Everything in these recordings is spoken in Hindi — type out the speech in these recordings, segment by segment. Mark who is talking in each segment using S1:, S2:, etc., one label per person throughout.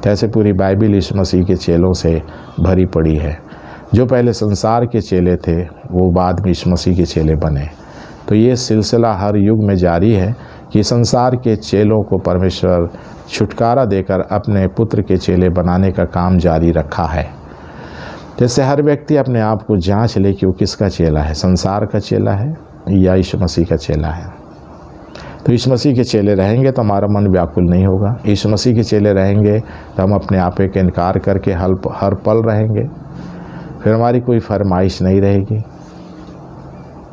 S1: ऐसे पूरी बाइबिल यीशु मसीह के चेलों से भरी पड़ी है। जो पहले संसार के चेले थे वो बाद में यीशु मसीह के चेले बने। तो ये सिलसिला हर युग में जारी है कि संसार के चेलों को परमेश्वर छुटकारा देकर अपने पुत्र के चेले बनाने का काम जारी रखा है। जैसे हर व्यक्ति अपने आप को जांच ले कि वो किसका चेला है, संसार का चेला है या यीशु मसीह का चेला है। तो यीशु मसीह के चेले रहेंगे तो हमारा मन व्याकुल नहीं होगा। यीशु मसीह के चेले रहेंगे तो हम अपने आपे का इनकार करके हर पल रहेंगे। फिर हमारी कोई फरमाइश नहीं रहेगी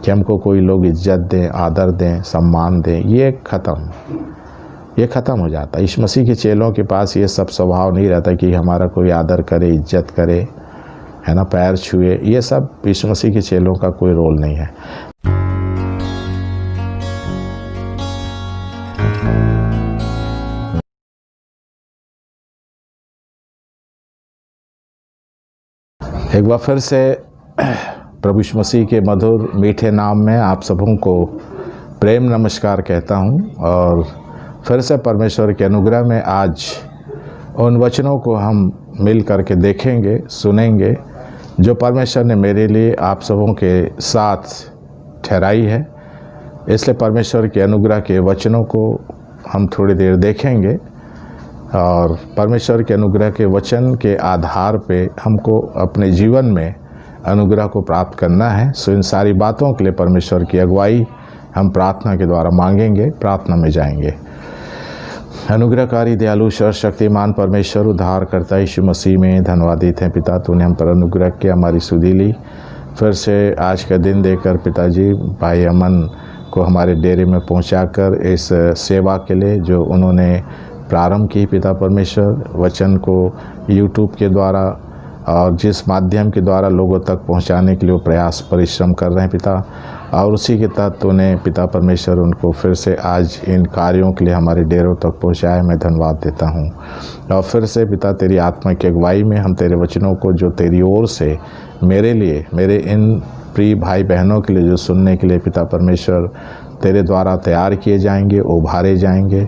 S1: कि हमको कोई लोग इज्जत दें, आदर दें, सम्मान दें। ये ख़त्म हो जाता है। यीशु मसीह के चेलों के पास ये सब स्वभाव नहीं रहता कि हमारा कोई आदर करे, इज्जत करे, है ना, पैर छुए। ये सब यीशु मसीह के चेलों का कोई रोल नहीं है। एक बार फिर से प्रभु यीशु मसीह के मधुर मीठे नाम में आप सबों को प्रेम नमस्कार कहता हूं। और फिर से परमेश्वर के अनुग्रह में आज उन वचनों को हम मिल करके देखेंगे, सुनेंगे, जो परमेश्वर ने मेरे लिए आप सबों के साथ ठहराई है। इसलिए परमेश्वर के अनुग्रह के वचनों को हम थोड़ी देर देखेंगे और परमेश्वर के अनुग्रह के वचन के आधार पे हमको अपने जीवन में अनुग्रह को प्राप्त करना है। सो इन सारी बातों के लिए परमेश्वर की अगुवाई हम प्रार्थना के द्वारा मांगेंगे, प्रार्थना में जाएंगे। अनुग्रहकारी, दयालु, सर्वशक्तिमान परमेश्वर, उद्धार करता यीशु मसीह में धन्यवादित हैं पिता, तूने हम पर अनुग्रह किया, हमारी सुधि ली। फिर से आज का दिन देकर पिताजी भाई अमन को हमारे डेरे में पहुंचाकर इस सेवा के लिए जो उन्होंने प्रारंभ की पिता परमेश्वर, वचन को यूट्यूब के द्वारा और जिस माध्यम के द्वारा लोगों तक पहुंचाने के लिए वो प्रयास परिश्रम कर रहे हैं पिता, और उसी के तहत तूने पिता परमेश्वर उनको फिर से आज इन कार्यों के लिए हमारे डेरों तक पहुंचाए। मैं धन्यवाद देता हूं। और फिर से पिता तेरी आत्मा की अगुवाई में हम तेरे वचनों को जो तेरी ओर से मेरे लिए, मेरे इन प्रिय भाई बहनों के लिए जो सुनने के लिए पिता परमेश्वर तेरे द्वारा तैयार किए जाएंगे, उभारे जाएंगे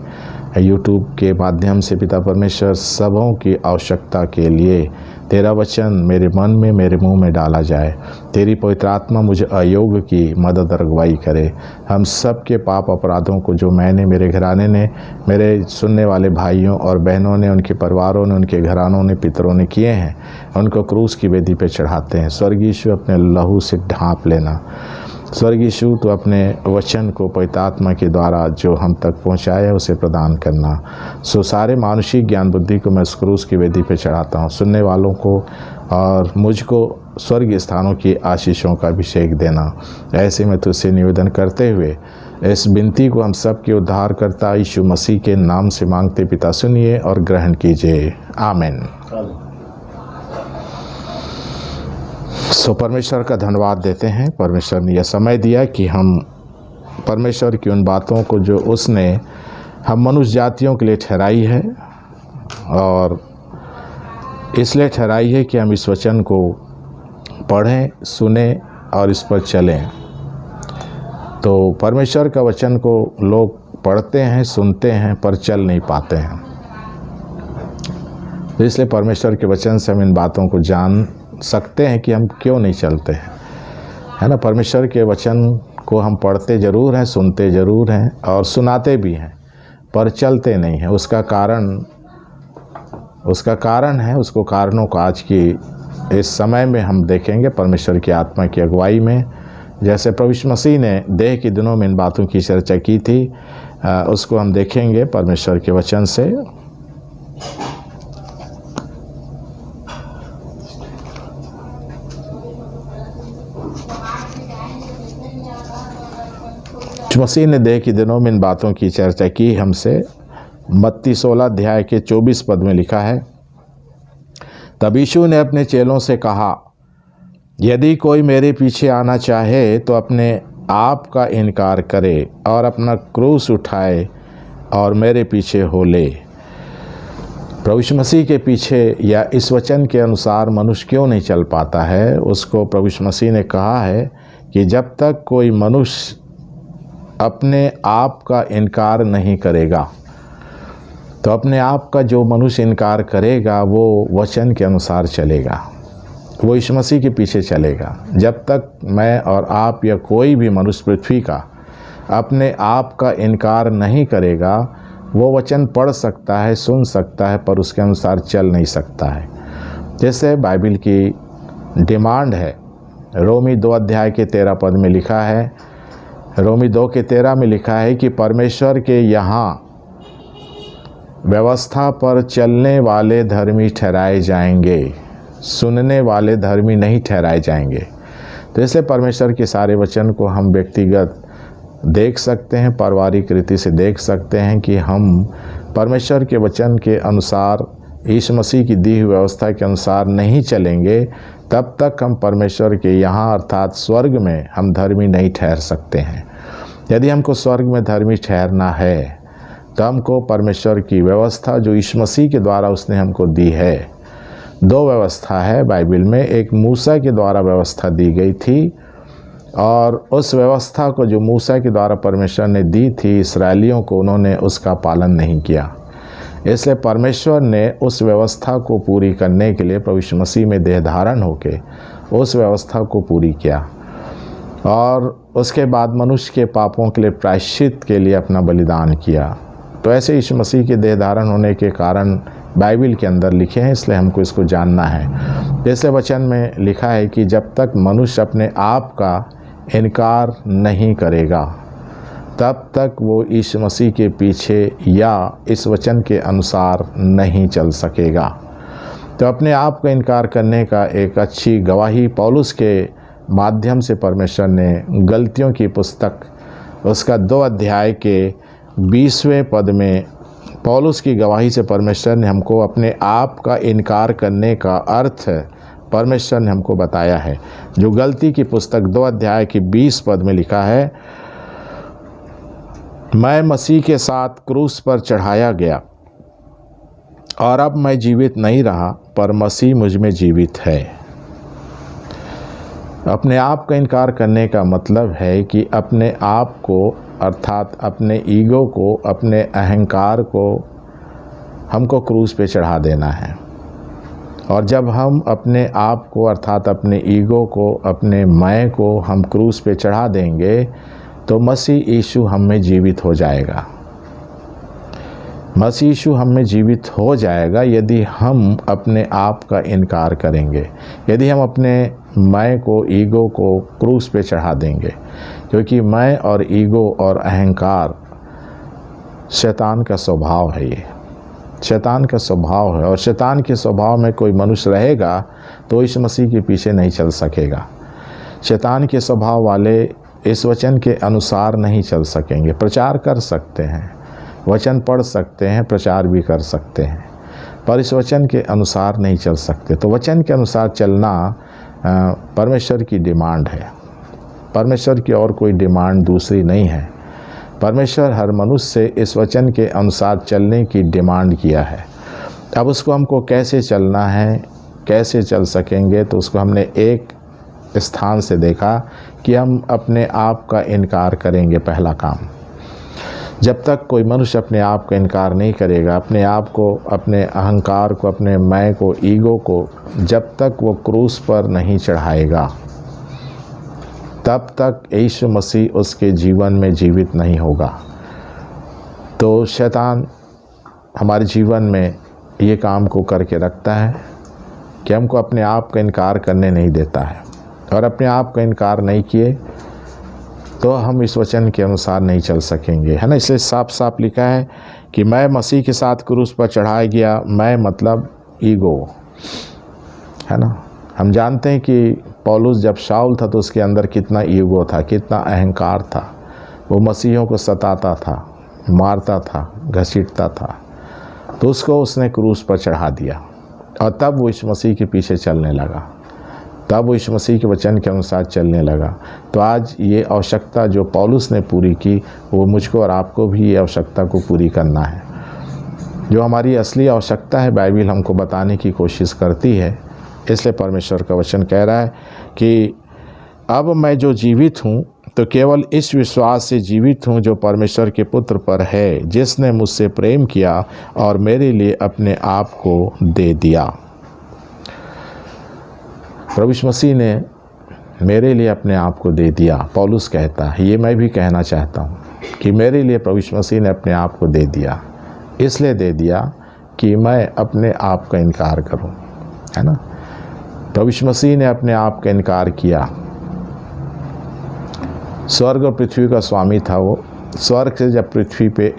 S1: यूट्यूब के माध्यम से पिता परमेश्वर, सबों की आवश्यकता के लिए तेरा वचन मेरे मन में, मेरे मुंह में डाला जाए। तेरी पवित्र आत्मा मुझे अयोग्य की मदद और अगुवाई करे। हम सब के पाप अपराधों को जो मैंने, मेरे घराने ने, मेरे सुनने वाले भाइयों और बहनों ने, उनके परिवारों ने, उनके घरानों ने, पितरों ने किए हैं, उनको क्रूस की वेदी पे चढ़ाते हैं। स्वर्गीय यीशु अपने लहू से ढांप लेना। स्वर्गीय यीशु तो अपने वचन को पवित्र आत्मा के द्वारा जो हम तक पहुंचाया है उसे प्रदान करना। सो सारे मानुषिक ज्ञान बुद्धि को मैं उस क्रूस की वेदी पे चढ़ाता हूँ। सुनने वालों को और मुझको स्वर्गीय स्थानों की आशीषों का अभिषेक देना। ऐसे में तुझसे निवेदन करते हुए इस विनती को हम सब के उद्धार करता यीशु मसीह के नाम से मांगते पिता, सुनिए और ग्रहण कीजिए। आमीन। सो परमेश्वर का धन्यवाद देते हैं। परमेश्वर ने यह समय दिया कि हम परमेश्वर की उन बातों को जो उसने हम मनुष्य जातियों के लिए ठहराई है, और इसलिए ठहराई है कि हम इस वचन को पढ़ें, सुने और इस पर चलें। तो परमेश्वर का वचन को लोग पढ़ते हैं, सुनते हैं, पर चल नहीं पाते हैं। तो इसलिए परमेश्वर के वचन से हम इन बातों को जान सकते हैं कि हम क्यों नहीं चलते हैं, है ना। परमेश्वर के वचन को हम पढ़ते ज़रूर हैं, सुनते ज़रूर हैं और सुनाते भी हैं, पर चलते नहीं हैं। उसका कारण है, उसको कारणों को आज की इस समय में हम देखेंगे परमेश्वर की आत्मा की अगुवाई में। जैसे प्रभु यीशु मसीह ने देह के दिनों में इन बातों की चर्चा की थी, उसको हम देखेंगे परमेश्वर के वचन से। मसीह ने देह के दिनों में इन बातों की चर्चा की हमसे। मत्ती 16 अध्याय के 24 पद में लिखा है, तब यीशु ने अपने चेलों से कहा, यदि कोई मेरे पीछे आना चाहे तो अपने आप का इनकार करे और अपना क्रूस उठाए और मेरे पीछे हो ले। प्रभु यीशु मसीह के पीछे या इस वचन के अनुसार मनुष्य क्यों नहीं चल पाता है, उसको प्रभु यीशु मसीह ने कहा है कि जब तक कोई मनुष्य अपने आप का इनकार नहीं करेगा, तो अपने आप का जो मनुष्य इनकार करेगा वो वचन के अनुसार चलेगा, वो यीशु मसीह के पीछे चलेगा। जब तक मैं और आप या कोई भी मनुष्य पृथ्वी का अपने आप का इनकार नहीं करेगा, वो वचन पढ़ सकता है, सुन सकता है, पर उसके अनुसार चल नहीं सकता है। जैसे बाइबल की डिमांड है, रोमी 2 अध्याय के 13 पद में लिखा है, रोमी 2 के 13 में लिखा है कि परमेश्वर के यहाँ व्यवस्था पर चलने वाले धर्मी ठहराए जाएंगे, सुनने वाले धर्मी नहीं ठहराए जाएंगे। तो ऐसे परमेश्वर के सारे वचन को हम व्यक्तिगत देख सकते हैं, पारिवारिक रीति से देख सकते हैं कि हम परमेश्वर के वचन के अनुसार, यीशु मसीह की दी हुई व्यवस्था के अनुसार नहीं चलेंगे, तब तक हम परमेश्वर के यहाँ अर्थात स्वर्ग में हम धर्मी नहीं ठहर सकते हैं। यदि हमको स्वर्ग में धर्मी ठहरना है तो हमको परमेश्वर की व्यवस्था जो यीशु मसीह के द्वारा उसने हमको दी है, 2 व्यवस्था है बाइबल में। एक मूसा के द्वारा व्यवस्था दी गई थी, और उस व्यवस्था को जो मूसा के द्वारा परमेश्वर ने दी थी इस्राएलियों को, उन्होंने उसका पालन नहीं किया। इसलिए परमेश्वर ने उस व्यवस्था को पूरी करने के लिए प्रभु यीशु मसीह में देह धारण होकर उस व्यवस्था को पूरी किया, और उसके बाद मनुष्य के पापों के लिए प्रायश्चित के लिए अपना बलिदान किया। तो ऐसे यीशु मसीह के देह धारण होने के कारण बाइबल के अंदर लिखे हैं, इसलिए हमको इसको जानना है। जैसे वचन में लिखा है कि जब तक मनुष्य अपने आप का इनकार नहीं करेगा, तब तक वो यीशु मसीह के पीछे या इस वचन के अनुसार नहीं चल सकेगा। तो अपने आप का इनकार करने का एक अच्छी गवाही पौलुस के माध्यम से परमेश्वर ने गलतियों की पुस्तक उसका 2 अध्याय के 20वें पद में पौलुस की गवाही से परमेश्वर ने हमको अपने आप का इनकार करने का अर्थ परमेश्वर ने हमको बताया है। जो गलती की पुस्तक 2 अध्याय की 20 पद में लिखा है, मैं मसीह के साथ क्रूस पर चढ़ाया गया, और अब मैं जीवित नहीं रहा, पर मसीह मुझ में जीवित है। अपने आप का इनकार करने का मतलब है कि अपने आप को अर्थात अपने ईगो को, अपने अहंकार को हमको क्रूस पे चढ़ा देना है। और जब हम अपने आप को अर्थात अपने ईगो को, अपने मैं को हम क्रूस पे चढ़ा देंगे, तो मसीह यीशु हम में जीवित हो जाएगा। मसीह यीशु हम में जीवित हो जाएगा यदि हम अपने आप का इनकार करेंगे, यदि हम अपने मैं को, ईगो को क्रूस पे चढ़ा देंगे। क्योंकि मैं और ईगो और अहंकार शैतान का स्वभाव है, ये शैतान का स्वभाव है। और शैतान के स्वभाव में कोई मनुष्य रहेगा तो इस मसीह के पीछे नहीं चल सकेगा। शैतान के स्वभाव वाले इस वचन के अनुसार नहीं चल सकेंगे। प्रचार कर सकते हैं, वचन पढ़ सकते हैं, प्रचार भी कर सकते हैं, पर इस वचन के अनुसार नहीं चल सकते। तो वचन के अनुसार चलना परमेश्वर की डिमांड है। परमेश्वर की और कोई डिमांड दूसरी नहीं है। परमेश्वर हर मनुष्य से इस वचन के अनुसार चलने की डिमांड किया है। अब उसको हमको कैसे चलना है, कैसे चल सकेंगे, तो उसको हमने एक स्थान से देखा कि हम अपने आप का इनकार करेंगे। पहला काम, जब तक कोई मनुष्य अपने आप का इनकार नहीं करेगा, अपने आप को, अपने अहंकार को, अपने मैं को, ईगो को जब तक वो क्रूस पर नहीं चढ़ाएगा, तब तक यीशु मसीह उसके जीवन में जीवित नहीं होगा। तो शैतान हमारे जीवन में ये काम को करके रखता है कि हमको अपने आप का इनकार करने नहीं देता है, और अपने आप का इनकार नहीं किए तो हम इस वचन के अनुसार नहीं चल सकेंगे, है ना। इसलिए साफ साफ लिखा है कि मैं मसीह के साथ क्रूस पर चढ़ाया गया। मैं मतलब ईगो, है ना। हम जानते हैं कि पौलुस जब शाऊल था तो उसके अंदर कितना ईगो था, कितना अहंकार था। वो मसीहों को सताता था, मारता था, घसीटता था, तो उसको उसने क्रूस पर चढ़ा दिया, और तब वो इस मसीह के पीछे चलने लगा, तब वो इस मसीह के वचन के अनुसार चलने लगा। तो आज ये आवश्यकता जो पौलुस ने पूरी की, वो मुझको और आपको भी ये आवश्यकता को पूरी करना है। जो हमारी असली आवश्यकता है बाइबल हमको बताने की कोशिश करती है। इसलिए परमेश्वर का वचन कह रहा है कि अब मैं जो जीवित हूँ तो केवल इस विश्वास से जीवित हूँ जो परमेश्वर के पुत्र पर है, जिसने मुझसे प्रेम किया और मेरे लिए अपने आप को दे दिया। प्रभु यीशु मसीह ने मेरे लिए अपने आप को दे दिया। पौलुस कहता है, ये मैं भी कहना चाहता हूँ कि मेरे लिए प्रभु यीशु मसीह ने अपने आप को दे दिया। इसलिए दे दिया कि मैं अपने आप का इनकार करूँ, है ना। प्रभु यीशु मसीह ने अपने आप का इनकार किया। स्वर्ग और पृथ्वी का स्वामी था वो। स्वर्ग से जब पृथ्वी पे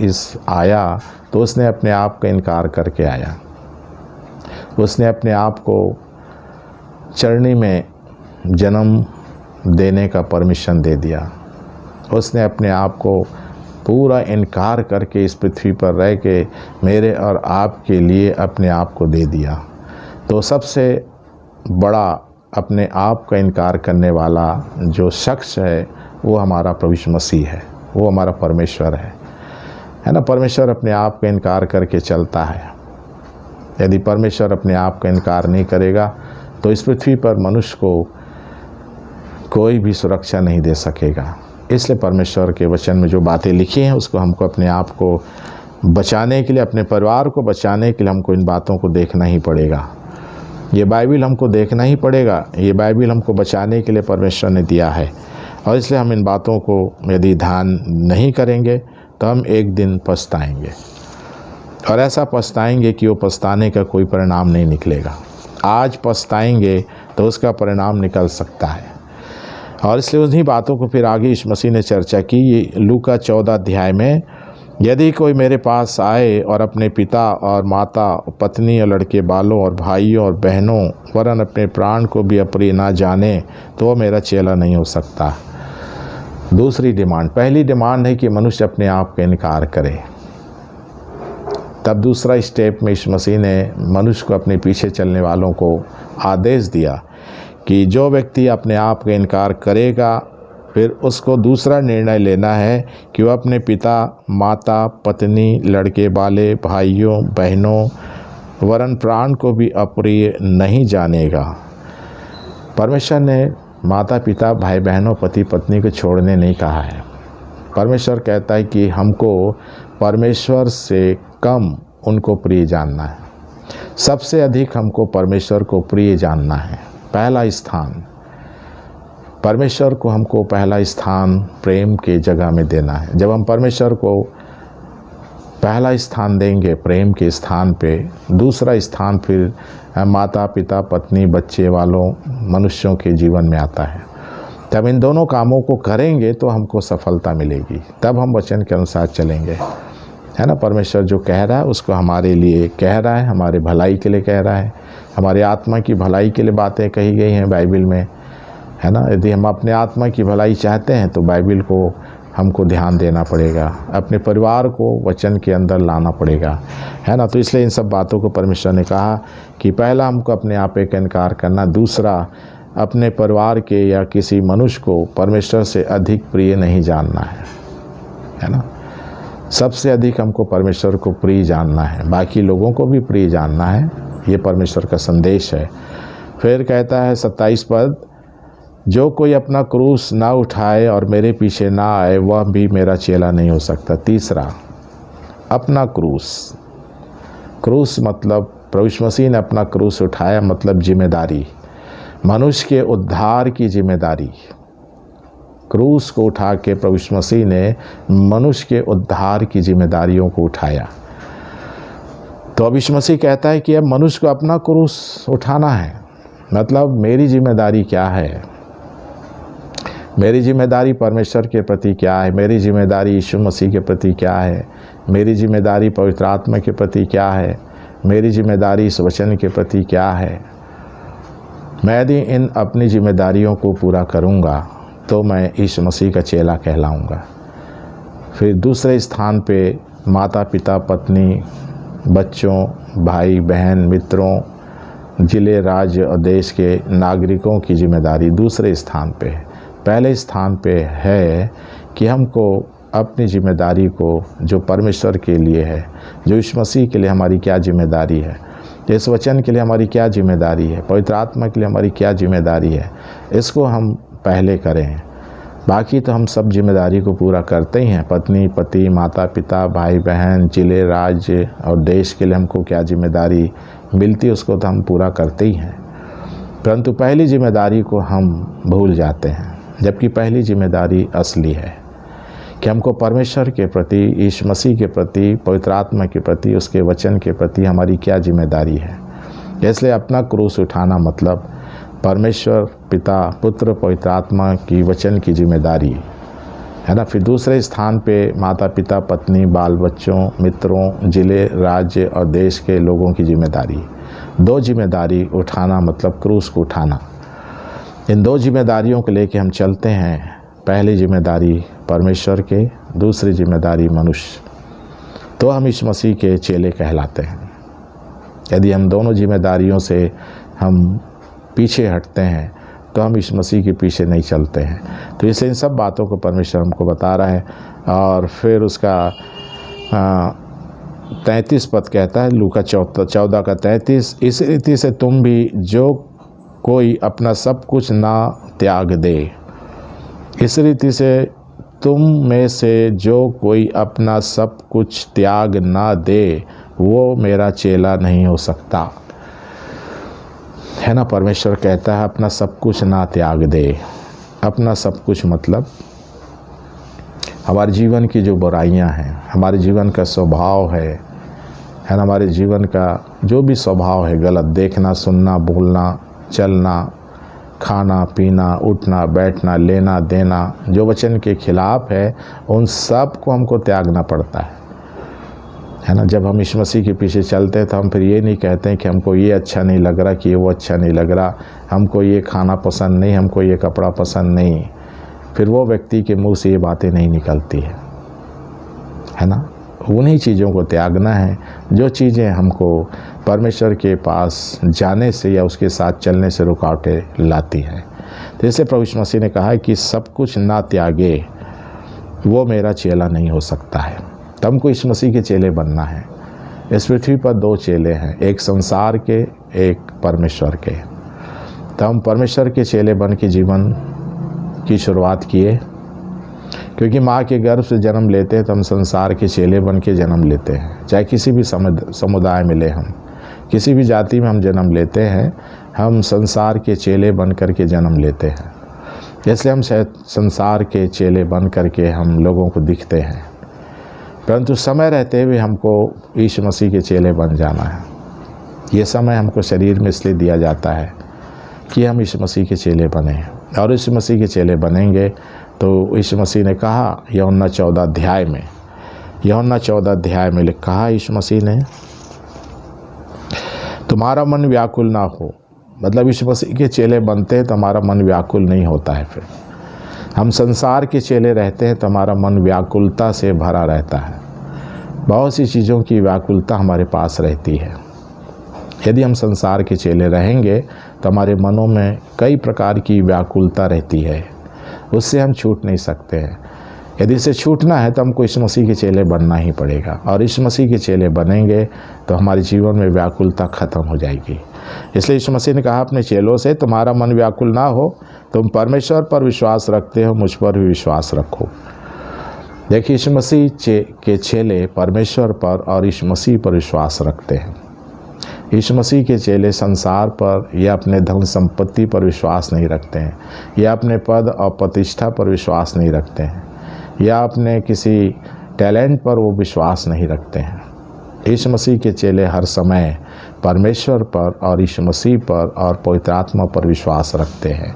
S1: आया तो उसने अपने आप का इनकार करके आया। उसने अपने आप को चरनी में जन्म देने का परमिशन दे दिया। उसने अपने आप को पूरा इनकार करके इस पृथ्वी पर रह के मेरे और आपके लिए अपने आप को दे दिया। तो सबसे बड़ा अपने आप का इनकार करने वाला जो शख्स है वो हमारा प्रभु यीशु मसीह है, वो हमारा परमेश्वर है ना। परमेश्वर अपने आप का इनकार करके चलता है। यदि परमेश्वर अपने आप का इनकार नहीं करेगा तो इस पृथ्वी पर मनुष्य को कोई भी सुरक्षा नहीं दे सकेगा। इसलिए परमेश्वर के वचन में जो बातें लिखी हैं उसको हमको अपने आप को बचाने के लिए, अपने परिवार को बचाने के लिए हमको इन बातों को देखना ही पड़ेगा। ये बाइबिल हमको देखना ही पड़ेगा। ये बाइबिल हमको बचाने के लिए परमेश्वर ने दिया है और इसलिए हम इन बातों को यदि ध्यान नहीं करेंगे तो हम एक दिन पछताएंगे, और ऐसा पछताएंगे कि वो पछताने का कोई परिणाम नहीं निकलेगा। आज पछताएंगे तो उसका परिणाम निकल सकता है। और इसलिए उन्हीं बातों को फिर आगे यीशु मसीह ने चर्चा की। ये लूका 14 अध्याय में, यदि कोई मेरे पास आए और अपने पिता और माता, पत्नी और लड़के बालों और भाइयों और बहनों वरन अपने प्राण को भी अप्रिय ना जाने तो वो मेरा चेला नहीं हो सकता। दूसरी डिमांड, पहली डिमांड है कि मनुष्य अपने आप का इनकार करे। तब दूसरा स्टेप में यीशु मसीह ने मनुष्य को अपने पीछे चलने वालों को आदेश दिया कि जो व्यक्ति अपने आप का इनकार करेगा फिर उसको दूसरा निर्णय लेना है कि वह अपने पिता, माता, पत्नी, लड़के बाले, भाइयों, बहनों वरन प्राण को भी अप्रिय नहीं जानेगा। परमेश्वर ने माता पिता, भाई बहनों, पति पत्नी को छोड़ने नहीं कहा है। परमेश्वर कहता है कि हमको परमेश्वर से कम उनको प्रिय जानना है। सबसे अधिक हमको परमेश्वर को प्रिय जानना है। पहला स्थान परमेश्वर को हमको पहला स्थान प्रेम के जगह में देना है। जब हम परमेश्वर को पहला स्थान देंगे प्रेम के स्थान पे, दूसरा स्थान फिर माता पिता, पत्नी, बच्चे वालों मनुष्यों के जीवन में आता है। तब इन दोनों कामों को करेंगे तो हमको सफलता मिलेगी। तब हम वचन के अनुसार चलेंगे, है ना। परमेश्वर जो कह रहा है उसको हमारे लिए कह रहा है, हमारे भलाई के लिए कह रहा है, हमारे आत्मा की भलाई के लिए बातें कही गई हैं बाइबिल में, है ना। यदि हम अपने आत्मा की भलाई चाहते हैं तो बाइबिल को हमको ध्यान देना पड़ेगा, अपने परिवार को वचन के अंदर लाना पड़ेगा, है ना। तो इसलिए इन सब बातों को परमेश्वर ने कहा कि पहला हमको अपने आप का इनकार करना, दूसरा अपने परिवार के या किसी मनुष्य को परमेश्वर से अधिक प्रिय नहीं जानना है ना। सबसे अधिक हमको परमेश्वर को प्रिय जानना है, बाकी लोगों को भी प्रिय जानना है। ये परमेश्वर का संदेश है। फिर कहता है 27 पद, जो कोई अपना क्रूस ना उठाए और मेरे पीछे ना आए वह भी मेरा चेला नहीं हो सकता। तीसरा, अपना क्रूस। क्रूस मतलब प्रभु यीशु मसीह ने अपना क्रूस उठाया, मतलब जिम्मेदारी, मनुष्य के उद्धार की जिम्मेदारी। क्रूस को उठा के प्रभु यीशु मसीह ने मनुष्य के उद्धार की जिम्मेदारियों को उठाया। तो अब यीशु मसीह कहता है कि अब मनुष्य को अपना क्रूस उठाना है। मतलब मेरी जिम्मेदारी क्या है, मेरी जिम्मेदारी परमेश्वर के प्रति क्या है, मेरी जिम्मेदारी यीशु मसीह के प्रति क्या है, मेरी जिम्मेदारी पवित्र आत्मा के प्रति क्या है, मेरी जिम्मेदारी इस वचन के प्रति क्या है। मैं यदि इन अपनी जिम्मेदारियों को पूरा करूँगा तो मैं यीशु मसीह का चेला कहलाऊँगा। फिर दूसरे स्थान पे माता पिता, पत्नी, बच्चों, भाई बहन, मित्रों, जिले, राज्य और देश के नागरिकों की जिम्मेदारी दूसरे स्थान पे है। पहले स्थान पे है कि हमको अपनी जिम्मेदारी को जो परमेश्वर के लिए है, जो यीशु मसीह के लिए हमारी क्या जिम्मेदारी है, इस वचन के लिए हमारी क्या जिम्मेदारी है, पवित्र आत्मा के लिए हमारी क्या जिम्मेदारी है, इसको हम पहले करें। बाकी तो हम सब जिम्मेदारी को पूरा करते ही हैं। पत्नी, पति, माता पिता, भाई बहन, जिले, राज्य और देश के लिए हमको क्या जिम्मेदारी मिलती है उसको तो हम पूरा करते ही हैं, परंतु पहली जिम्मेदारी को हम भूल जाते हैं। जबकि पहली जिम्मेदारी असली है कि हमको परमेश्वर के प्रति, यीशु मसीह के प्रति, पवित्र आत्मा के प्रति, उसके वचन के प्रति हमारी क्या जिम्मेदारी है। इसलिए अपना क्रूस उठाना मतलब परमेश्वर पिता, पुत्र, पवित्र आत्मा की वचन की जिम्मेदारी है ना। फिर दूसरे स्थान पे माता पिता, पत्नी, बाल बच्चों, मित्रों, जिले, राज्य और देश के लोगों की जिम्मेदारी। दो जिम्मेदारी उठाना मतलब क्रूस को उठाना। इन दो जिम्मेदारियों को लेके हम चलते हैं। पहली जिम्मेदारी परमेश्वर के, दूसरी जिम्मेदारी मनुष्य, तो हम इस मसीह के चेले कहलाते हैं। यदि हम दोनों जिम्मेदारियों से हम पीछे हटते हैं तो हम इस मसीह के पीछे नहीं चलते हैं। तो इसलिए इन सब बातों को परमेश्वर हमको बता रहा है। और फिर उसका 33 पद कहता है, लूका 14 का 33, इस रीति से तुम भी जो कोई अपना सब कुछ ना त्याग दे, इस रीति से तुम में से जो कोई अपना सब कुछ त्याग ना दे वो मेरा चेला नहीं हो सकता, है ना। परमेश्वर कहता है अपना सब कुछ ना त्याग दे। अपना सब कुछ मतलब हमारे जीवन की जो बुराइयां हैं, हमारे जीवन का स्वभाव है ना, हमारे जीवन का जो भी स्वभाव है, गलत देखना, सुनना, बोलना, चलना, खाना, पीना, उठना, बैठना, लेना, देना, जो वचन के खिलाफ है, उन सब को हमको त्यागना पड़ता है ना। जब हम इस मसीह के पीछे चलते हैं तो हम फिर ये नहीं कहते हैं कि हमको ये अच्छा नहीं लग रहा, कि वो अच्छा नहीं लग रहा, हमको ये खाना पसंद नहीं, हमको ये कपड़ा पसंद नहीं। फिर वो व्यक्ति के मुंह से ये बातें नहीं निकलती है ना। उन्हीं चीज़ों को त्यागना है जो चीज़ें हमको परमेश्वर के पास जाने से या उसके साथ चलने से रुकावटें लाती हैं। तो इसलिए प्रभु यीशु मसीह ने कहा है कि सब कुछ ना त्यागे वो मेरा चेला नहीं हो सकता है। तो हमको इस मसीह के चेले बनना है। इस पृथ्वी पर दो चेले हैं, एक संसार के, एक परमेश्वर के। तो हम परमेश्वर के चेले बन के जीवन की शुरुआत किए, क्योंकि माँ के गर्भ से जन्म लेते हैं तो हम संसार के चेले बन के जन्म लेते हैं। चाहे किसी भी समुदाय में ले, हम किसी भी जाति में हम जन्म लेते हैं, हम संसार के चेले बन कर के जन्म लेते हैं। इसलिए हम संसार के चेले बन कर के हम लोगों को दिखते हैं, परंतु समय रहते हुए हमको यीशु मसीह के चेले बन जाना है। ये समय हमको शरीर में इसलिए दिया जाता है कि हम यीशु मसीह के चेले बने, और यीशु मसीह के चेले बनेंगे तो यीशु मसीह ने कहा यूहन्ना 14 अध्याय में कहा यीशु मसीह ने, तुम्हारा मन व्याकुल ना हो। मतलब यीशु मसीह के चेले बनते हैं तो हमारा मन व्याकुल नहीं होता है। फिर हम संसार के चेले रहते हैं तो हमारा मन व्याकुलता से भरा रहता है। बहुत सी चीज़ों की व्याकुलता हमारे पास रहती है। यदि हम संसार के चेले रहेंगे तो हमारे मनों में कई प्रकार की व्याकुलता रहती है, उससे हम छूट नहीं सकते हैं। यदि इसे छूटना है तो हमको इस मसीह के चेले बनना ही पड़ेगा, और इस मसीह के चेले बनेंगे तो हमारे जीवन में व्याकुलता खत्म हो जाएगी। इसलिए यीशु मसीह ने कहा अपने चेलों से, तुम्हारा मन व्याकुल ना हो, तुम परमेश्वर पर विश्वास रखते हो, मुझ पर भी विश्वास रखो। देखिए, यीशु मसीह के चेले परमेश्वर पर और यीशु मसीह पर विश्वास रखते हैं। यीशु मसीह के चेले संसार पर या अपने धन संपत्ति पर विश्वास नहीं रखते हैं, या अपने पद और प्रतिष्ठा पर विश्वास नहीं रखते हैं, या अपने किसी टैलेंट पर वो विश्वास नहीं रखते हैं। यीशु मसीह के चेले हर समय परमेश्वर पर और यीशु मसीह पर और पवित्र आत्मा पर विश्वास रखते हैं।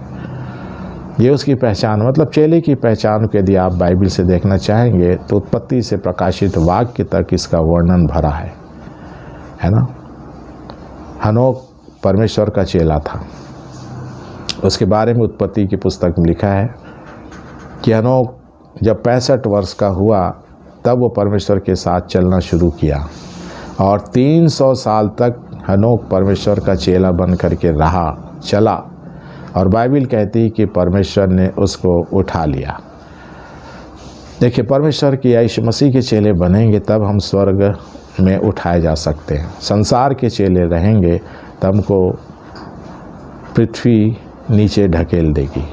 S1: ये उसकी पहचान, मतलब चेले की पहचान को यदि आप बाइबल से देखना चाहेंगे तो उत्पत्ति से प्रकाशित वाक्य तक इसका वर्णन भरा है ना। हनोक परमेश्वर का चेला था, उसके बारे में उत्पत्ति की पुस्तक में लिखा है कि हनोक जब 65 वर्ष का हुआ तब वो परमेश्वर के साथ चलना शुरू किया, और 300 साल तक हनोक परमेश्वर का चेला बन करके चला, और बाइबल कहती है कि परमेश्वर ने उसको उठा लिया। देखिए, परमेश्वर की यीशु मसीह के चेले बनेंगे तब हम स्वर्ग में उठाए जा सकते हैं। संसार के चेले रहेंगे तब हमको पृथ्वी नीचे ढकेल देगी।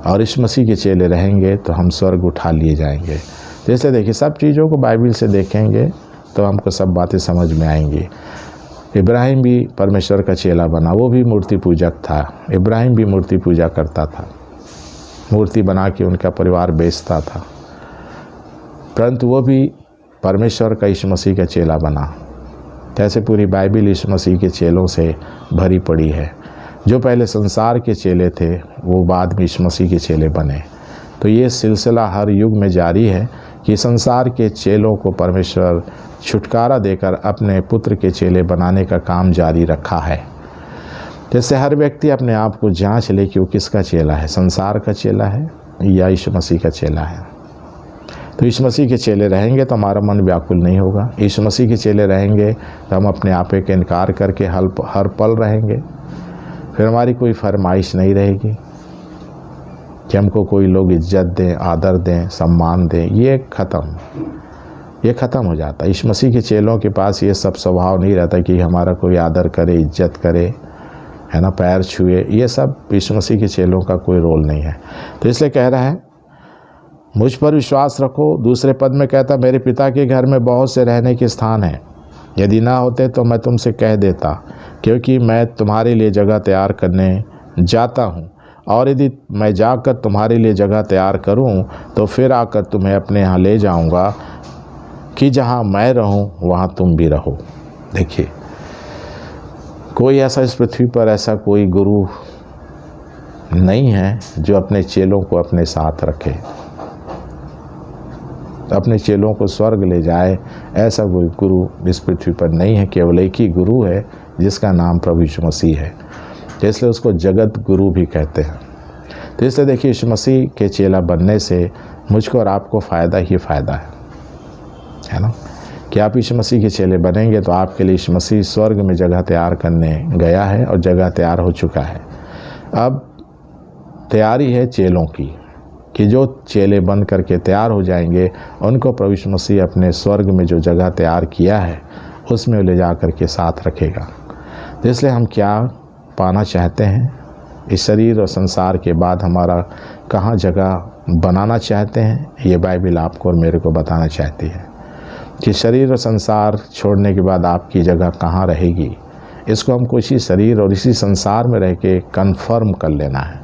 S1: और यीशु मसीह के चेले रहेंगे तो हम स्वर्ग उठा लिए जाएंगे। जैसे देखिए, सब चीज़ों को बाइबिल से देखेंगे तो हमको सब बातें समझ में आएंगी। इब्राहिम भी परमेश्वर का चेला बना, वो भी मूर्ति पूजक था। इब्राहिम भी मूर्ति पूजा करता था, मूर्ति बना के उनका परिवार बेचता था, परंतु वो भी परमेश्वर का यीशु मसीह का चेला बना। कैसे पूरी बाइबिल यीशु मसीह के चेलों से भरी पड़ी है। जो पहले संसार के चेले थे वो बाद में यीशु मसीह के चेले बने। तो ये सिलसिला हर युग में जारी है कि संसार के चेलों को परमेश्वर छुटकारा देकर अपने पुत्र के चेले बनाने का काम जारी रखा है। जैसे हर व्यक्ति अपने आप को जांच ले कि वो किसका चेला है, संसार का चेला है या यीशु मसीह का चेला है। तो यीशु मसीह के चेले रहेंगे तो हमारा मन व्याकुल नहीं होगा। यीशु मसीह के चेले रहेंगे तो हम अपने आपे का इनकार करके हर पल रहेंगे। फिर हमारी कोई फरमाइश नहीं रहेगी कि हमको कोई लोग इज्जत दें, आदर दें, सम्मान दें। ये ख़त्म हो जाता है। यीशु मसीह के चेलों के पास ये सब स्वभाव नहीं रहता कि हमारा कोई आदर करे, इज्जत करे, है ना, पैर छुए। ये सब यीशु मसीह के चेलों का कोई रोल नहीं है। तो इसलिए कह रहा है मुझ पर विश्वास रखो। दूसरे पद में कहता मेरे पिता के घर में बहुत से रहने के स्थान हैं, यदि ना होते तो मैं तुमसे कह देता, क्योंकि मैं तुम्हारे लिए जगह तैयार करने जाता हूँ। और यदि मैं जाकर तुम्हारे लिए जगह तैयार करूँ तो फिर आकर तुम्हें अपने यहाँ ले जाऊँगा कि जहाँ मैं रहूँ वहाँ तुम भी रहो। देखिए, कोई ऐसा इस पृथ्वी पर ऐसा कोई गुरु नहीं है जो अपने चेलों को अपने साथ रखे, अपने चेलों को स्वर्ग ले जाए। ऐसा कोई गुरु इस पृथ्वी पर नहीं है। केवल एक ही गुरु है जिसका नाम प्रभु यीशु मसीह है, इसलिए उसको जगत गुरु भी कहते हैं। तो इसलिए देखिए, यीशु मसीह के चेला बनने से मुझको और आपको फ़ायदा ही फ़ायदा है ना, कि आप यीशु मसीह के चेले बनेंगे तो आपके लिए यीशु मसीह स्वर्ग में जगह तैयार करने गया है और जगह तैयार हो चुका है। अब तैयारी है चेलों की कि जो चेले बन करके तैयार हो जाएंगे उनको प्रभु यीशु मसीह अपने स्वर्ग में जो जगह तैयार किया है उसमें ले जा कर के साथ रखेगा। तो इसलिए हम क्या पाना चाहते हैं, इस शरीर और संसार के बाद हमारा कहाँ जगह बनाना चाहते हैं, ये बाइबिल आपको और मेरे को बताना चाहती है कि शरीर और संसार छोड़ने के बाद आपकी जगह कहाँ रहेगी। इसको हमको इसी शरीर और इसी संसार में रह के कन्फर्म कर लेना है।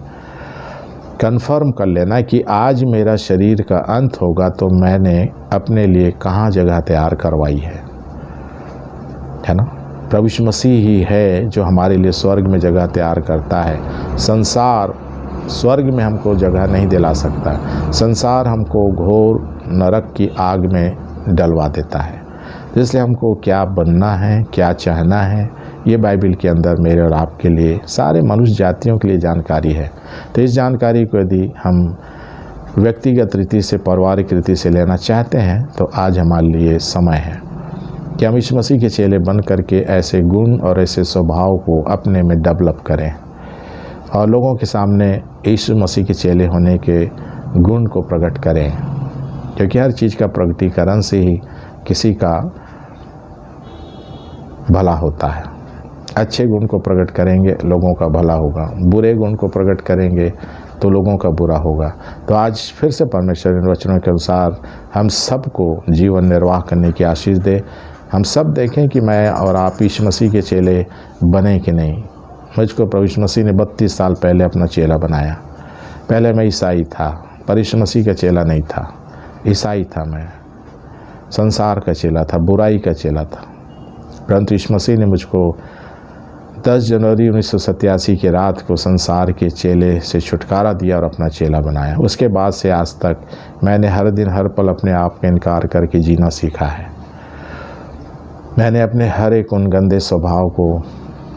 S1: कन्फर्म कर लेना है कि आज मेरा शरीर का अंत होगा तो मैंने अपने लिए कहाँ जगह तैयार करवाई है ना। प्रभु यीशु मसीह ही है जो हमारे लिए स्वर्ग में जगह तैयार करता है। संसार स्वर्ग में हमको जगह नहीं दिला सकता। संसार हमको घोर नरक की आग में डलवा देता है। इसलिए हमको क्या बनना है, क्या चाहना है, ये बाइबिल के अंदर मेरे और आपके लिए, सारे मनुष्य जातियों के लिए जानकारी है। तो इस जानकारी को यदि हम व्यक्तिगत रीति से, पारिवारिक रीति से लेना चाहते हैं तो आज हमारे लिए समय है कि हम यीशु मसीह के चेले बन करके ऐसे गुण और ऐसे स्वभाव को अपने में डेवलप करें और लोगों के सामने यीशु मसीह के चेले होने के गुण को प्रकट करें, क्योंकि हर चीज़ का प्रकटीकरण से ही किसी का भला होता है। अच्छे गुण को प्रकट करेंगे लोगों का भला होगा, बुरे गुण को प्रकट करेंगे तो लोगों का बुरा होगा। तो आज फिर से परमेश्वर इन वचनों के अनुसार हम सबको जीवन निर्वाह करने की आशीष दे। हम सब देखें कि मैं और आप यीशु मसीह के चेले बने कि नहीं। मुझको प्रभु यीशु मसीह ने 32 साल पहले अपना चेला बनाया। पहले मैं ईसाई था, पर यीशु मसीह का चेला नहीं था। ईसाई था मैं, संसार का चेला था, बुराई का चेला था। परंतु यीशु मसीह ने मुझको 10 जनवरी 1987 की रात को संसार के चेले से छुटकारा दिया और अपना चेला बनाया। उसके बाद से आज तक मैंने हर दिन हर पल अपने आप का इनकार करके जीना सीखा है। मैंने अपने हर एक उन गंदे स्वभाव को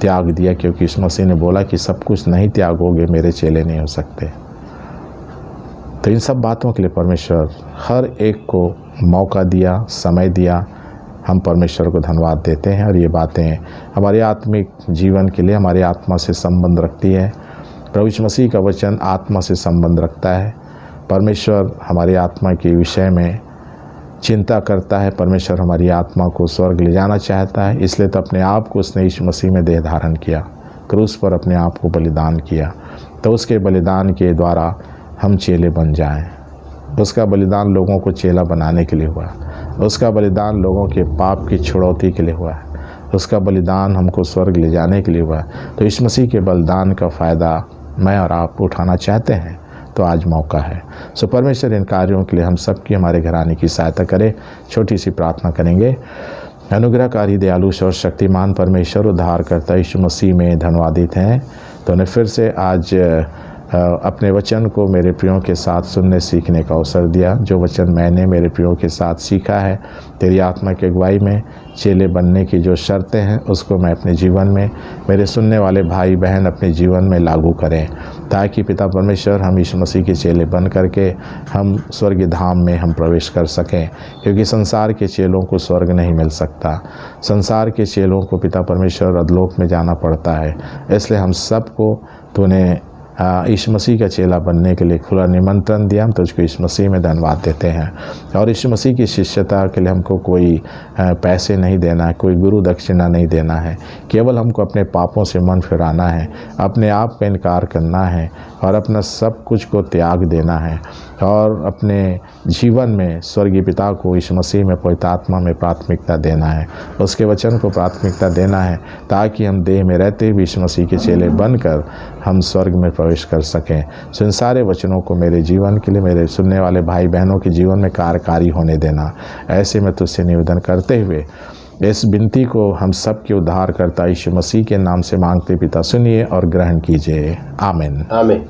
S1: त्याग दिया, क्योंकि यीशु मसीह ने बोला कि सब कुछ नहीं त्यागोगे मेरे चेले नहीं हो सकते। तो इन सब बातों के लिए परमेश्वर हर एक को मौका दिया, समय दिया। हम परमेश्वर को धन्यवाद देते हैं और ये बातें हमारे आत्मिक जीवन के लिए हमारी आत्मा से संबंध रखती है। प्रभु यीशु मसीह का वचन आत्मा से संबंध रखता है। परमेश्वर हमारी आत्मा के विषय में चिंता करता है। परमेश्वर हमारी आत्मा को स्वर्ग ले जाना चाहता है। इसलिए तो अपने आप को उसने यीशु मसीह में देह धारण किया, क्रूस पर अपने आप को बलिदान किया। तो उसके बलिदान के द्वारा हम चेले बन जाएं। उसका बलिदान लोगों को चेला बनाने के लिए हुआ। उसका बलिदान लोगों के पाप की छुड़ौती के लिए हुआ है। उसका बलिदान हमको स्वर्ग ले जाने के लिए हुआ है। तो यीशु मसीह के बलिदान का फ़ायदा मैं और आप उठाना चाहते हैं तो आज मौका है। सो परमेश्वर इन कार्यों के लिए हम सबकी, हमारे घराने की सहायता करे। छोटी सी प्रार्थना करेंगे। अनुग्रहकारी, दयालु और शक्तिमान परमेश्वर, उद्धारकर्ता यीशु मसीह में धन्यवादित हैं। तो उन्हें फिर से आज अपने वचन को मेरे प्रियों के साथ सुनने सीखने का अवसर दिया। जो वचन मैंने मेरे प्रियों के साथ सीखा है, तेरी आत्मा की अगुवाई में चेले बनने की जो शर्तें हैं उसको मैं अपने जीवन में, मेरे सुनने वाले भाई बहन अपने जीवन में लागू करें, ताकि पिता परमेश्वर हम यीशु मसीह के चेले बन करके हम स्वर्ग धाम में हम प्रवेश कर सकें। क्योंकि संसार के चेलों को स्वर्ग नहीं मिल सकता। संसार के चेलों को पिता परमेश्वर अधलोक में जाना पड़ता है। इसलिए हम सबको तूने यीशु मसीह का चेला बनने के लिए खुला निमंत्रण दिया। हम तुझको यीशु मसीह में धन्यवाद देते हैं। और यीशु मसीह की शिष्यता के लिए हमको कोई पैसे नहीं देना है, कोई गुरु दक्षिणा नहीं देना है। केवल हमको अपने पापों से मन फिराना है, अपने आप का इनकार करना है और अपना सब कुछ को त्याग देना है और अपने जीवन में स्वर्गीय पिता को यीशु मसीह में, पवित्र आत्मा में प्राथमिकता देना है। उसके वचन को प्राथमिकता देना है, ताकि हम देह में रहते हुए यीशु मसीह के चेले बनकर हम स्वर्ग में प्रवेश कर सकें। सो इन सारे वचनों को मेरे जीवन के लिए, मेरे सुनने वाले भाई बहनों के जीवन में कार्यकारी होने देना। ऐसे में तुझसे निवेदन करते हुए इस विनती को हम सब के उद्धारकर्ता यीशु मसीह के नाम से मांगते पिता, सुनिए और ग्रहण कीजिए। आमीन।
S2: आमीन।